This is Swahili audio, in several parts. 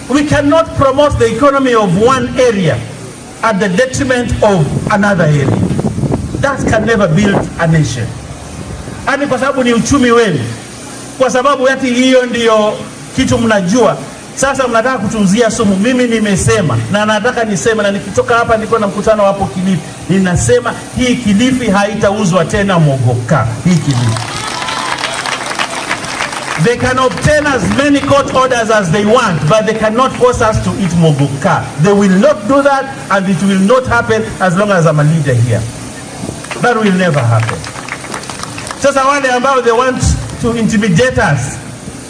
We cannot promote the economy of one area at the detriment of another area. That can never build a nation. Hadi kwa sababu ni uchumi wenu, kwa sababu yati hiyo ndiyo kitu mnajua. Sasa mnataka kutunzia sumu. Mimi nimesema na nataka niseme, na nikitoka hapa niko na mkutano hapo Kilifi, ninasema hii Kilifi haitauzwa tena Mogoka. Hii Kilifi, they can obtain as many court orders as they want, but they cannot force us to eat Mogoka. They will not do that, and it will not happen as long as I'm a leader here. That will never happen. Sasa wale ambao they want to intimidate us,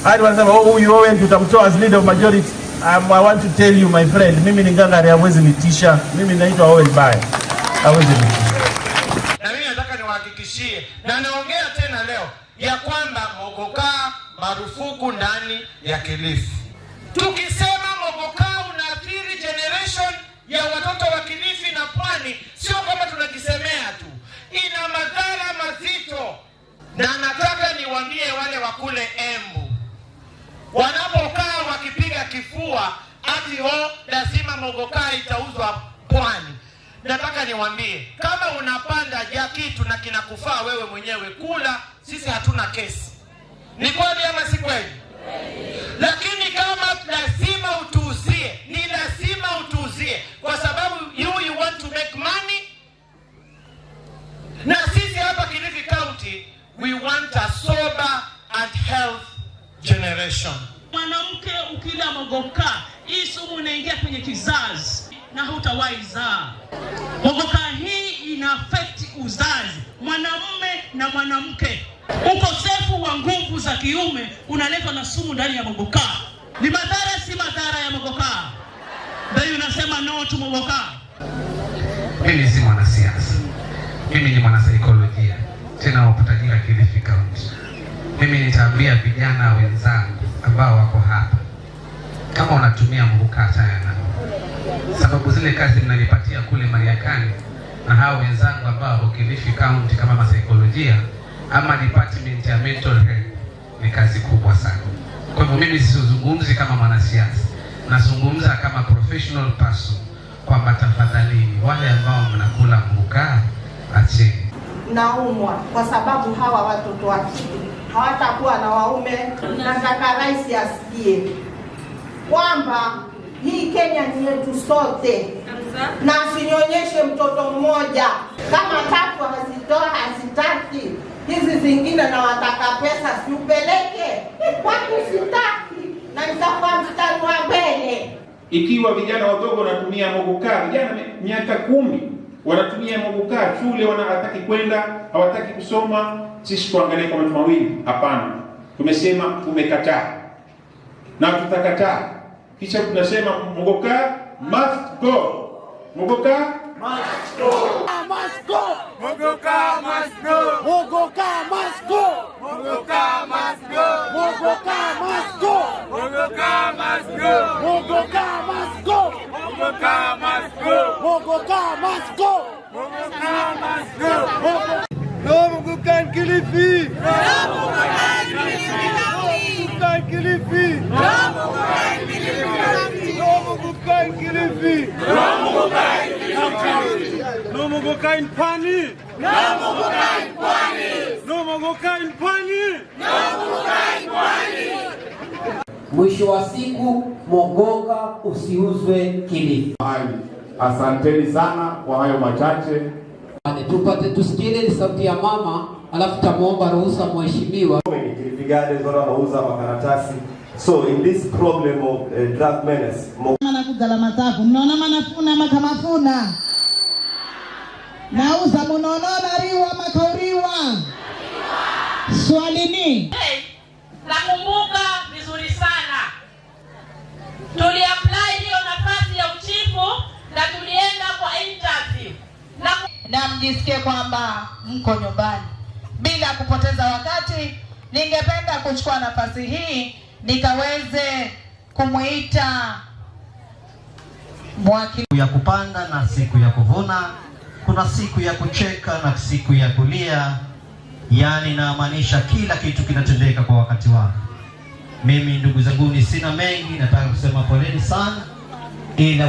hadi wanasema huyu wewe tutamtoa as leader of majority. I want to tell you my friend, mimi ni ngangari, hawezi nitisha. Mimi naitwa Owen Baya, hawezi nitisha. Na mimi nataka niwahakikishie, na naongea tena leo, ya kwamba Mogoka marufuku ndani ya Kilifi. Tukisema Mogoka unaathiri generation ya watoto wa Kilifi na Pwani, sio kama tunakisemea tu, ina madhara mazito. Na nataka niwaambie wale wa kule Embu, wanapokaa wakipiga kifua ati lazima Mogoka itauzwa Pwani. Nataka niwaambie, kama unapanda kitu na kinakufaa wewe mwenyewe kula, sisi hatuna kesi. Ni kweli ama si kweli? Lakini kama lazima utuuzie, ni lazima utuuzie, kwa sababu you want to make money. Na sisi hapa Kilifi County, we want a sober and health generation. Mwanamke ukila Mogoka, hii sumu inaingia kwenye kizazi na hutawahi zaa. Mogoka hii ina affect uzazi, mwanamume na mwanamke. Ukosefu wa nguvu za kiume unaletwa na sumu ndani ya Mogoka. Ni madhara si madhara ya Mogoka? Ndio unasema no to Mogoka. Mimi si mwanasiasa. Mimi ni mwanasaikolojia. Tena wakutajia Kilifi County. Mimi nitaambia vijana wenzangu ambao wako hapa, kama unatumia Mogoka tayari, sababu zile kazi mnanipatia kule Mariakani na hao wenzangu ambao wako Kilifi County kama masaikolojia ama department ya mental health ni kazi kubwa sana. Kwa hivyo mimi sizungumzi kama mwanasiasa, nazungumza kama professional person, kwamba tafadhali wale ambao mnakula Mogoka acheni. Naumwa kwa sababu hawa watoto wa kike hawatakuwa na waume. Nataka rais asikie kwamba hii Kenya ni yetu sote, na asinyonyeshe mtoto mmoja. Kama tatu hazitaki, hizi zingine na wataka pesa, siupeleke watu, sitaki na nitakuwa mstari wa mbele. Ikiwa vijana wadogo wanatumia Mogoka, vijana miaka 10 wanatumia Mogoka, shule wanataka kwenda, hawataki kusoma, sisi tuangalie kwa mambo mawili? Hapana. Tumesema tumekataa na tutakataa. Kisha tunasema Mogoka must go. Mogoka must go. Must go. Mogoka must go. Mogoka must go. Mogoka must go. Mogoka must go. Mogoka must go. Mogoka must go. Mogoka must go. Mogoka must go. Mogoka must go. No Mogoka in Kilifi. No Mogoka in Kilifi. Mogoka in Kilifi. No Mogoka in Kilifi. No Mogoka in Kilifi. No Mogoka in Kilifi. No Mogoka in Pwani. No Mogoka in Pwani. No Mogoka in Pwani. No Mogoka in Pwani. Mwisho wa siku Mogoka usiuzwe Kilifi. Asanteni sana kwa hayo machache. Tupate tusikie sauti ya mama, alafu tumuomba ruhusa mheshimiwa. Kilifi Gardens wanauza makaratasi. So in this problem of drug menace, Mana kugala matafu, mnaona manafuna makamafuna. Nauza munaona riwa makauriwa. Swali ni Nakumbuka vizuri sana, tuliapply hiyo nafasi ya uchifu na tulienda kwa interview na mjisikie kwamba mko nyumbani. Bila kupoteza wakati, ningependa kuchukua nafasi hii nikaweze kumuita mwakili. Ya kupanda na siku ya kuvuna, kuna siku ya kucheka na siku ya kulia, yani inamaanisha kila kitu kinatendeka kwa wakati wake. Mimi ndugu zangu, sina mengi, nataka kusema poleni sana, ila